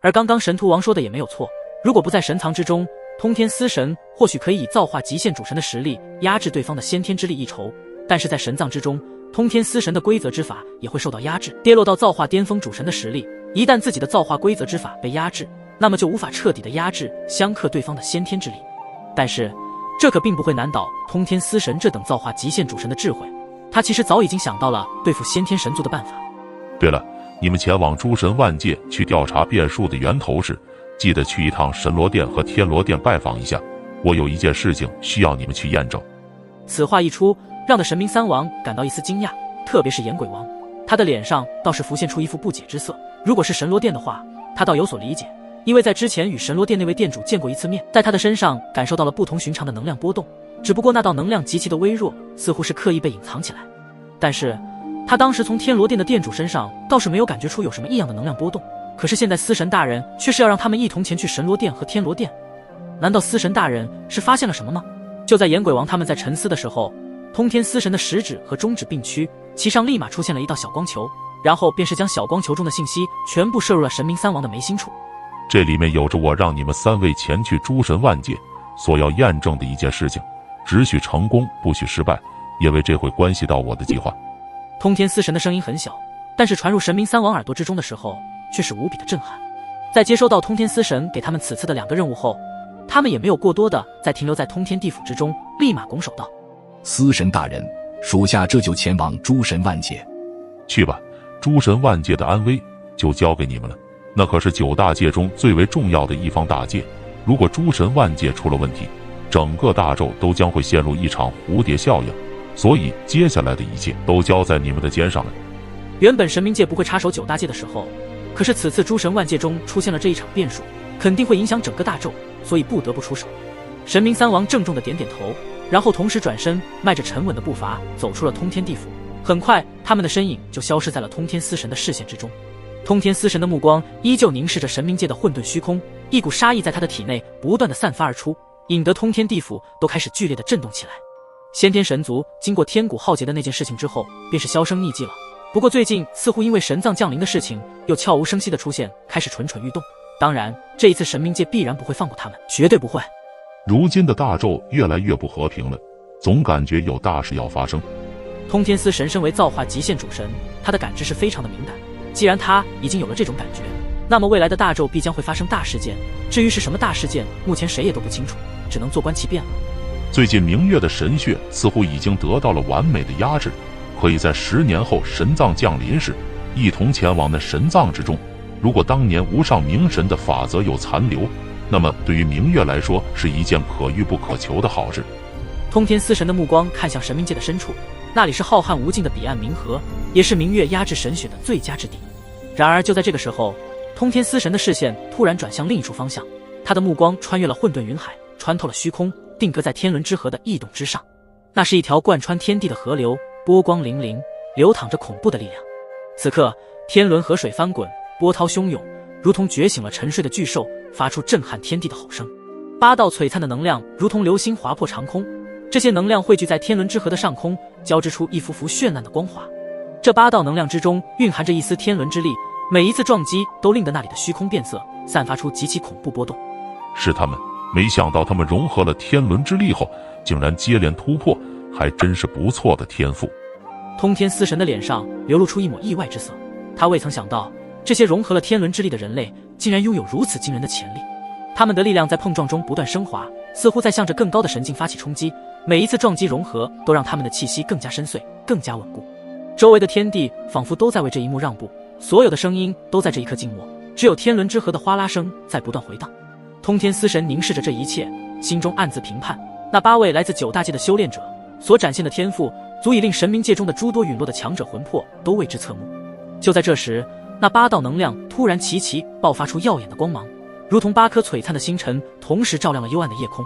而刚刚神荼王说的也没有错，如果不在神藏之中，通天司神或许可以以造化极限主神的实力压制对方的先天之力一筹，但是在神藏之中，通天司神的规则之法也会受到压制，跌落到造化巅峰主神的实力。一旦自己的造化规则之法被压制，那么就无法彻底的压制相克对方的先天之力。但是这可并不会难倒通天司神这等造化极限主神的智慧，他其实早已经想到了对付先天神族的办法。对了，你们前往诸神万界去调查变数的源头时，记得去一趟神罗殿和天罗殿拜访一下，我有一件事情需要你们去验证。此话一出，让的神明三王感到一丝惊讶，特别是岩鬼王，他的脸上倒是浮现出一副不解之色。如果是神罗殿的话，他倒有所理解，因为在之前与神罗殿那位殿主见过一次面，在他的身上感受到了不同寻常的能量波动，只不过那道能量极其的微弱，似乎是刻意被隐藏起来。但是他当时从天罗殿的殿主身上倒是没有感觉出有什么异样的能量波动，可是现在司神大人却是要让他们一同前去神罗殿和天罗殿，难道司神大人是发现了什么吗？就在岩鬼王他们在沉思的时候，通天司神的食指和中指并驱，其上立马出现了一道小光球，然后便是将小光球中的信息全部射入了神明三王的眉心处。这里面有着我让你们三位前去诸神万界所要验证的一件事情，只许成功不许失败，因为这会关系到我的计划。通天司神的声音很小，但是传入神明三王耳朵之中的时候却是无比的震撼。在接收到通天司神给他们此次的2个任务后，他们也没有过多的再停留在通天地府之中，立马拱手道：司神大人，属下这就前往诸神万界。去吧，诸神万界的安危就交给你们了，那可是9大界中最为重要的一方大界，如果诸神万界出了问题，整个大宙都将会陷入一场蝴蝶效应，所以接下来的一切都交在你们的肩上了。原本神明界不会插手9大界的时候，可是此次诸神万界中出现了这一场变数，肯定会影响整个大宙，所以不得不出手。神明三王郑重的点点头，然后同时转身，迈着沉稳的步伐走出了通天地府。很快，他们的身影就消失在了通天司神的视线之中。通天司神的目光依旧凝视着神明界的混沌虚空，一股杀意在他的体内不断的散发而出，引得通天地府都开始剧烈的震动起来。先天神族经过天古浩劫的那件事情之后，便是销声匿迹了。不过最近似乎因为神藏降临的事情，又悄无声息的出现，开始蠢蠢欲动。当然，这一次神明界必然不会放过他们，绝对不会。如今的大宙越来越不和平了，总感觉有大事要发生。通天司神身为造化极限主神，他的感知是非常的敏感。既然他已经有了这种感觉，那么未来的大宙必将会发生大事件。至于是什么大事件，目前谁也都不清楚，只能坐观其变了。最近明月的神血似乎已经得到了完美的压制，可以在10年后神藏降临时一同前往那神藏之中。如果当年无上明神的法则有残留，那么对于明月来说是一件可遇不可求的好事。通天司神的目光看向神明界的深处，那里是浩瀚无尽的彼岸冥河，也是明月压制神血的最佳之地。然而就在这个时候，通天司神的视线突然转向另一处方向，他的目光穿越了混沌云海，穿透了虚空，定格在天伦之河的异动之上。那是一条贯穿天地的河流，波光粼粼，流淌着恐怖的力量。此刻天伦河水翻滚，波涛汹涌，如同觉醒了沉睡的巨兽，发出震撼天地的吼声。8道璀璨的能量如同流星划破长空，这些能量汇聚在天伦之河的上空，交织出一幅幅绚烂的光华。这8道能量之中蕴含着一丝天伦之力，每一次撞击都令得那里的虚空变色，散发出极其恐怖波动。是他们，没想到他们融合了天伦之力后，竟然接连突破，还真是不错的天赋。通天司神的脸上流露出一抹意外之色，他未曾想到这些融合了天伦之力的人类竟然拥有如此惊人的潜力。他们的力量在碰撞中不断升华，似乎在向着更高的神境发起冲击，每一次撞击融合都让他们的气息更加深邃，更加稳固。周围的天地仿佛都在为这一幕让步，所有的声音都在这一刻静默，只有天伦之河的哗啦声在不断回荡。通天司神凝视着这一切，心中暗自评判，那8位来自9大界的修炼者所展现的天赋，足以令神明界中的诸多陨落的强者魂魄都为之侧目。就在这时，那8道能量突然齐齐爆发出耀眼的光芒，如同8颗璀璨的星辰，同时照亮了幽暗的夜空。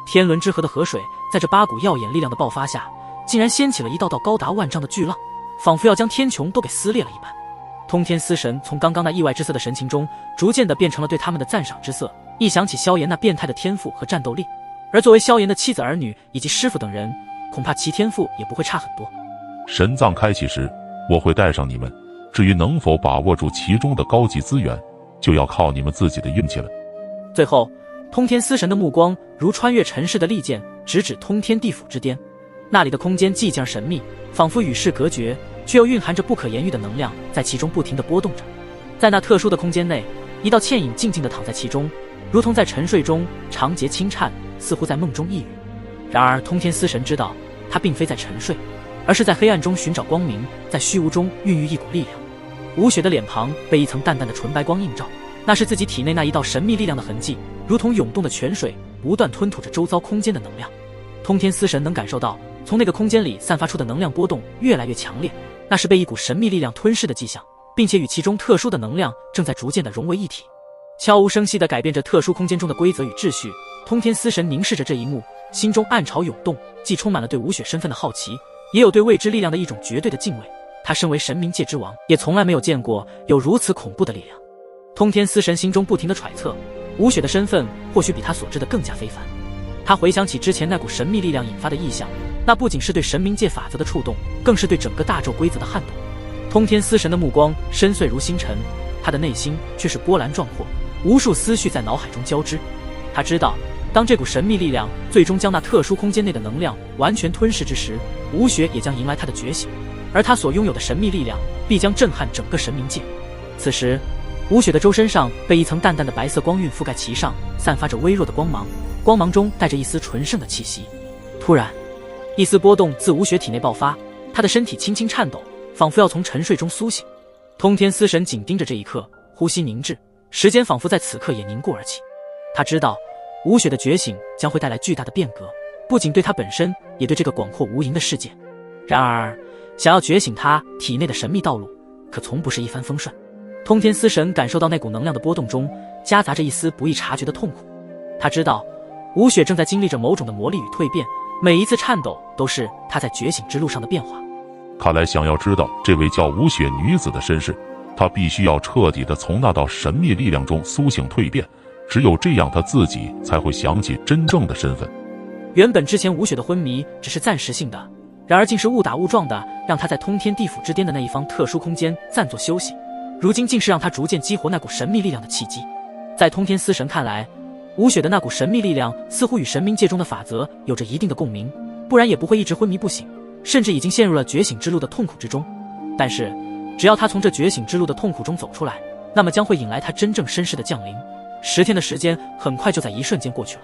天伦之河的河水在这8股耀眼力量的爆发下，竟然掀起了一道道高达万丈的巨浪，仿佛要将天穹都给撕裂了一般。通天司神从刚刚那意外之色的神情中，逐渐的变成了对他们的赞赏之色。一想起萧炎那变态的天赋和战斗力，而作为萧炎的妻子儿女以及师傅等人，恐怕其天赋也不会差很多。神藏开启时，我会带上你们，至于能否把握住其中的高级资源，就要靠你们自己的运气了。最后，通天司神的目光如穿越尘世的利剑，直指通天地府之巅。那里的空间寂静而神秘，仿佛与世隔绝，却又蕴含着不可言喻的能量，在其中不停地波动着。在那特殊的空间内，一道倩影静静地躺在其中，如同在沉睡中，长睫轻颤，似乎在梦中呓语。然而通天司神知道，他并非在沉睡，而是在黑暗中寻找光明，在虚无中孕育一股力量。吴雪的脸庞被一层淡淡的纯白光映照，那是自己体内那一道神秘力量的痕迹，如同涌动的泉水，不断吞吐着周遭空间的能量。通天司神能感受到，从那个空间里散发出的能量波动越来越强烈，那是被一股神秘力量吞噬的迹象，并且与其中特殊的能量正在逐渐的融为一体，悄无声息地改变着特殊空间中的规则与秩序。通天司神凝视着这一幕，心中暗潮涌动，既充满了对吴雪身份的好奇，也有对未知力量的一种绝对的敬畏。他身为神冥界之王，也从来没有见过有如此恐怖的力量。通天司神心中不停地揣测，吴雪的身份或许比他所知的更加非凡。他回想起之前那股神秘力量引发的异象，那不仅是对神冥界法则的触动，更是对整个大宙规则的撼动。通天司神的目光深邃如星辰，他的内心却是波澜壮阔，无数思绪在脑海中交织。他知道，当这股神秘力量最终将那特殊空间内的能量完全吞噬之时，吴雪也将迎来他的觉醒，而他所拥有的神秘力量必将震撼整个神冥界。此时，吴雪的周身上被一层淡淡的白色光晕覆盖其上，散发着微弱的光芒，光芒中带着一丝纯圣的气息。突然，一丝波动自吴雪体内爆发，她的身体轻轻颤抖，仿佛要从沉睡中苏醒。通天司神紧盯着这一刻，呼吸凝滞，时间仿佛在此刻也凝固而起。他知道，吴雪的觉醒将会带来巨大的变革，不仅对她本身，也对这个广阔无垠的世界。然而，想要觉醒她体内的神秘道路，可从不是一帆风顺。通天司神感受到那股能量的波动中，夹杂着一丝不易察觉的痛苦。他知道，吴雪正在经历着某种的磨砺与蜕变，每一次颤抖都是她在觉醒之路上的变化。看来想要知道这位叫吴雪女子的身世，她必须要彻底的从那道神秘力量中苏醒蜕变，只有这样她自己才会想起真正的身份。原本之前吴雪的昏迷只是暂时性的，然而竟是误打误撞的让她在通天地府之巅的那一方特殊空间暂作休息，如今竟是让她逐渐激活那股神秘力量的契机。在通天司神看来，吴雪的那股神秘力量似乎与神冥界中的法则有着一定的共鸣，不然也不会一直昏迷不醒，甚至已经陷入了觉醒之路的痛苦之中。但是只要他从这觉醒之路的痛苦中走出来，那么将会引来他真正身世的降临。10天的时间很快就在一瞬间过去了。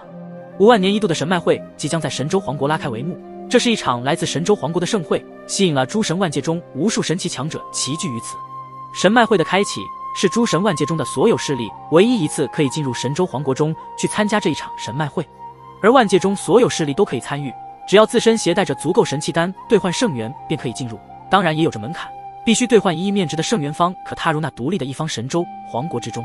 5万年一度的神脉会即将在神州皇国拉开帷幕，这是一场来自神州皇国的盛会，吸引了诸神万界中无数神奇强者齐聚于此。神脉会的开启是诸神万界中的所有势力唯一一次可以进入神州皇国中去参加这一场神脉会，而万界中所有势力都可以参与，只要自身携带着足够神器丹兑换圣元便可以进入，当然也有着门槛，必须兑换1亿面值的圣元方可踏入那独立的一方神州皇国之中。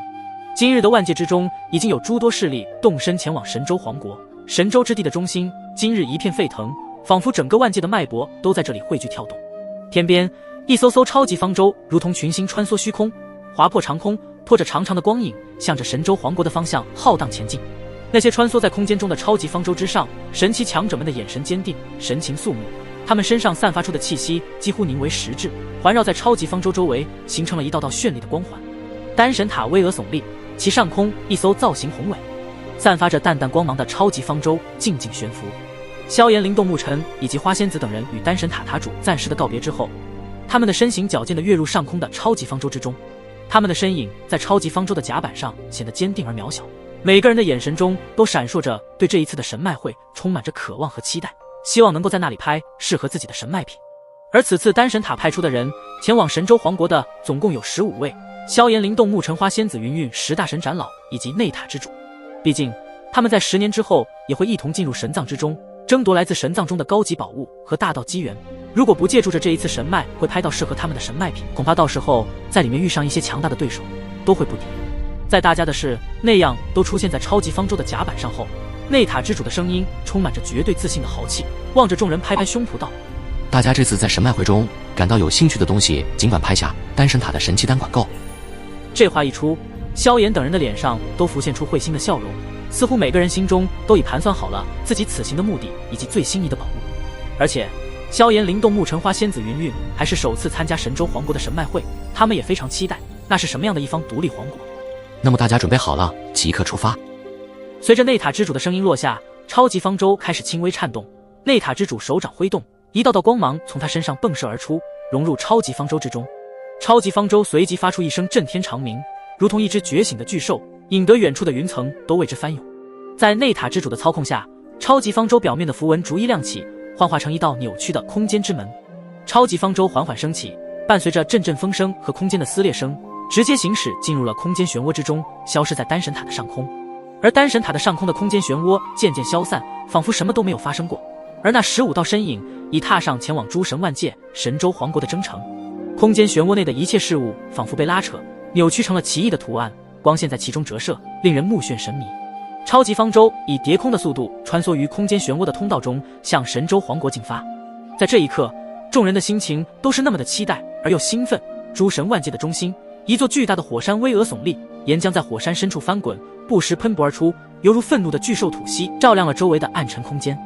今日的万界之中已经有诸多势力动身前往神州皇国，神州之地的中心今日一片沸腾，仿佛整个万界的脉搏都在这里汇聚跳动。天边一艘艘超级方舟如同群星穿梭虚空，划破长空，拖着长长的光影，向着神州皇国的方向浩荡前进。那些穿梭在空间中的超级方舟之上，神奇强者们的眼神坚定，神情肃穆，他们身上散发出的气息几乎凝为实质，环绕在超级方舟周围，形成了一道道绚丽的光环。丹神塔巍峨耸立，其上空一艘造型宏伟、散发着淡淡光芒的超级方舟静静悬浮。萧炎、灵动、沐尘以及花仙子等人与丹神塔塔主暂时的告别之后，他们的身形矫健地跃入上空的超级方舟之中。他们的身影在超级方舟的甲板上显得坚定而渺小，每个人的眼神中都闪烁着对这一次的神脉会充满着渴望和期待，希望能够在那里拍适合自己的神脉品。而此次丹神塔派出的人前往神州皇国的总共有15位，萧炎、灵动、沐尘、花仙子、云韵、10大神长老以及内塔之主。毕竟他们在10年之后也会一同进入神藏之中，争夺来自神藏中的高级宝物和大道机缘。如果不借助着这一次神脉会拍到适合他们的神脉品，恐怕到时候在里面遇上一些强大的对手都会不敌。在大家的是那样都出现在超级方舟的甲板上后，内塔之主的声音充满着绝对自信的豪气，望着众人拍拍胸脯道：大家这次在神脉会中感到有兴趣的东西尽管拍下，丹神塔的神器丹管够。这话一出，萧炎等人的脸上都浮现出会心的笑容，似乎每个人心中都已盘算好了自己此行的目的以及最心仪的宝物。而且萧炎、灵动、沐尘、花仙子、云韵还是首次参加神州皇国的神脉会，他们也非常期待那是什么样的一方独立皇国。那么大家准备好了，即刻出发。随着内塔之主的声音落下，超级方舟开始轻微颤动。内塔之主手掌挥动，一道道光芒从他身上迸射而出，融入超级方舟之中。超级方舟随即发出一声震天长鸣，如同一只觉醒的巨兽，引得远处的云层都为之翻涌。在内塔之主的操控下，超级方舟表面的符文逐一亮起，幻化成一道扭曲的空间之门。超级方舟缓缓升起，伴随着阵阵风声和空间的撕裂声，直接行驶进入了空间漩涡之中，消失在丹神塔的上空。而丹神塔的上空的空间漩涡渐渐消散，仿佛什么都没有发生过。而那15道身影已踏上前往诸神万界神州皇国的征程。空间漩涡内的一切事物仿佛被拉扯，扭曲成了奇异的图案，光线在其中折射，令人目眩神迷。超级方舟以叠空的速度穿梭于空间漩涡的通道中，向神州皇国进发。在这一刻，众人的心情都是那么的期待而又兴奋。诸神万界的中心，一座巨大的火山巍峨耸立，岩浆在火山深处翻滚，不时喷薄而出，犹如愤怒的巨兽吐息，照亮了周围的暗沉空间。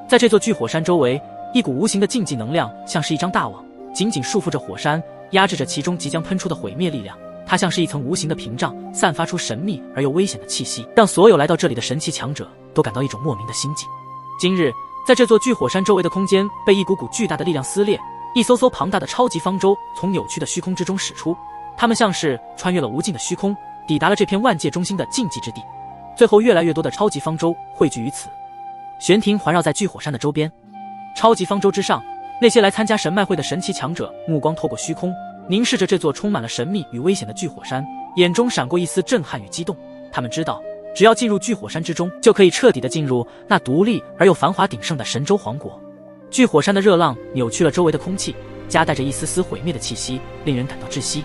在这座巨火山周围，一股无形的禁忌能量像是一张大网，紧紧束缚着火山，压制着其中即将喷出的毁灭力量。它像是一层无形的屏障，散发出神秘而又危险的气息，让所有来到这里的神奇强者都感到一种莫名的心悸。今日，在这座巨火山周围的空间被一股股巨大的力量撕裂，一艘艘庞大的超级方舟从扭曲的虚空之中驶出，它们像是穿越了无尽的虚空，抵达了这片万界中心的禁忌之地。最后，越来越多的超级方舟汇聚于此，悬停环绕在巨火山的周边。超级方舟之上，那些来参加神脉会的神奇强者目光透过虚空，凝视着这座充满了神秘与危险的巨火山，眼中闪过一丝震撼与激动。他们知道，只要进入巨火山之中，就可以彻底的进入那独立而又繁华鼎盛的神州皇国。巨火山的热浪扭曲了周围的空气，夹带着一丝丝毁灭的气息，令人感到窒息。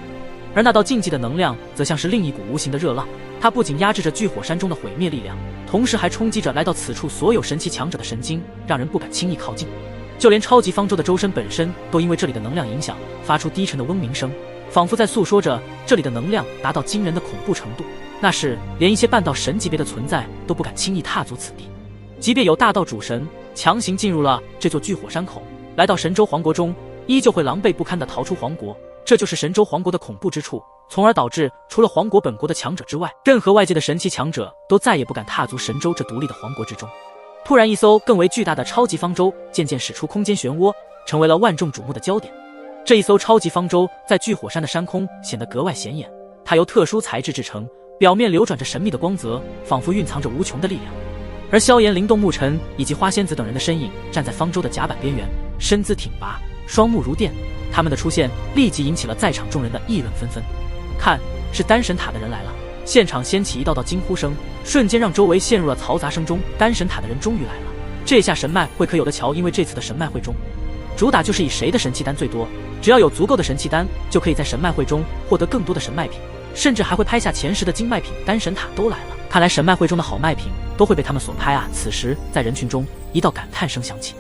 而那道禁忌的能量则像是另一股无形的热浪，它不仅压制着巨火山中的毁灭力量，同时还冲击着来到此处所有神奇强者的神经，让人不敢轻易靠近。就连超级方舟的周身本身都因为这里的能量影响，发出低沉的嗡鸣声，仿佛在诉说着这里的能量达到惊人的恐怖程度，那是连一些半道神级别的存在都不敢轻易踏足此地。即便有大道主神强行进入了这座巨火山口，来到神州皇国中，依旧会狼狈不堪地逃出皇国。这就是神州皇国的恐怖之处，从而导致除了皇国本国的强者之外，任何外界的神奇强者都再也不敢踏足神州这独立的皇国之中。突然，一艘更为巨大的超级方舟渐渐驶出空间漩涡，成为了万众瞩目的焦点。这一艘超级方舟在巨火山的山空显得格外显眼，它由特殊材质制成，表面流转着神秘的光泽，仿佛蕴藏着无穷的力量。而萧炎、灵动牧尘以及花仙子等人的身影站在方舟的甲板边缘，身姿挺拔，双目如电。他们的出现立即引起了在场众人的议论纷纷。看，是丹神塔的人来了！现场掀起一道道惊呼声，瞬间让周围陷入了嘈杂声中。丹神塔的人终于来了！这下神脉会可有的瞧，因为这次的神脉会中，主打就是以谁的神器丹最多，只要有足够的神器丹，就可以在神脉会中获得更多的神脉品，甚至还会拍下前10的金脉品。丹神塔都来了，看来神脉会中的好脉品都会被他们所拍啊！此时，在人群中，一道感叹声响起。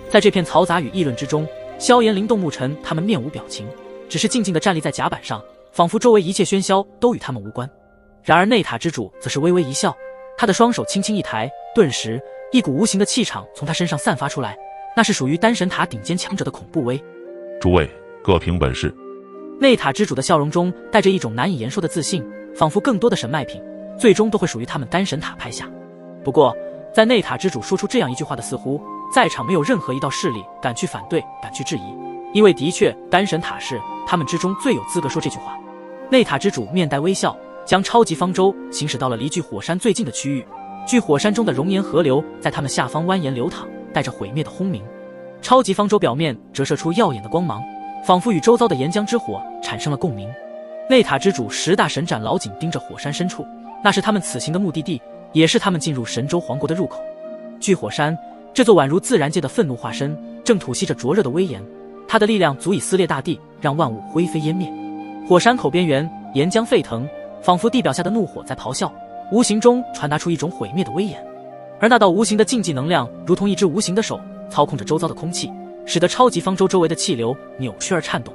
在这片嘈杂与议论之中，萧炎、灵动牧尘他们面无表情，只是静静地站立在甲板上，仿佛周围一切喧嚣都与他们无关。然而内塔之主则是微微一笑，他的双手轻轻一抬，顿时一股无形的气场从他身上散发出来，那是属于丹神塔顶尖强者的恐怖威。诸位各凭本事。内塔之主的笑容中带着一种难以言说的自信，仿佛更多的神脉品最终都会属于他们丹神塔拍下。不过在内塔之主说出这样一句话的似乎，在场没有任何一道势力敢去反对，敢去质疑，因为的确丹神塔是他们之中最有资格说这句话。内塔之主面带微笑，将超级方舟行驶到了离巨火山最近的区域。巨火山中的熔岩河流在他们下方蜿蜒流淌，带着毁灭的轰鸣。超级方舟表面折射出耀眼的光芒，仿佛与周遭的岩浆之火产生了共鸣。内塔之主10大神斩牢紧盯着火山深处，那是他们此行的目的地，也是他们进入神州皇国的入口。巨火山，这座宛如自然界的愤怒化身，正吐息着灼热的威严，它的力量足以撕裂大地，让万物灰飞烟灭。火山口边缘，岩浆沸腾，仿佛地表下的怒火在咆哮，无形中传达出一种毁灭的威严。而那道无形的禁忌能量，如同一只无形的手，操控着周遭的空气，使得超级方舟周围的气流扭曲而颤动。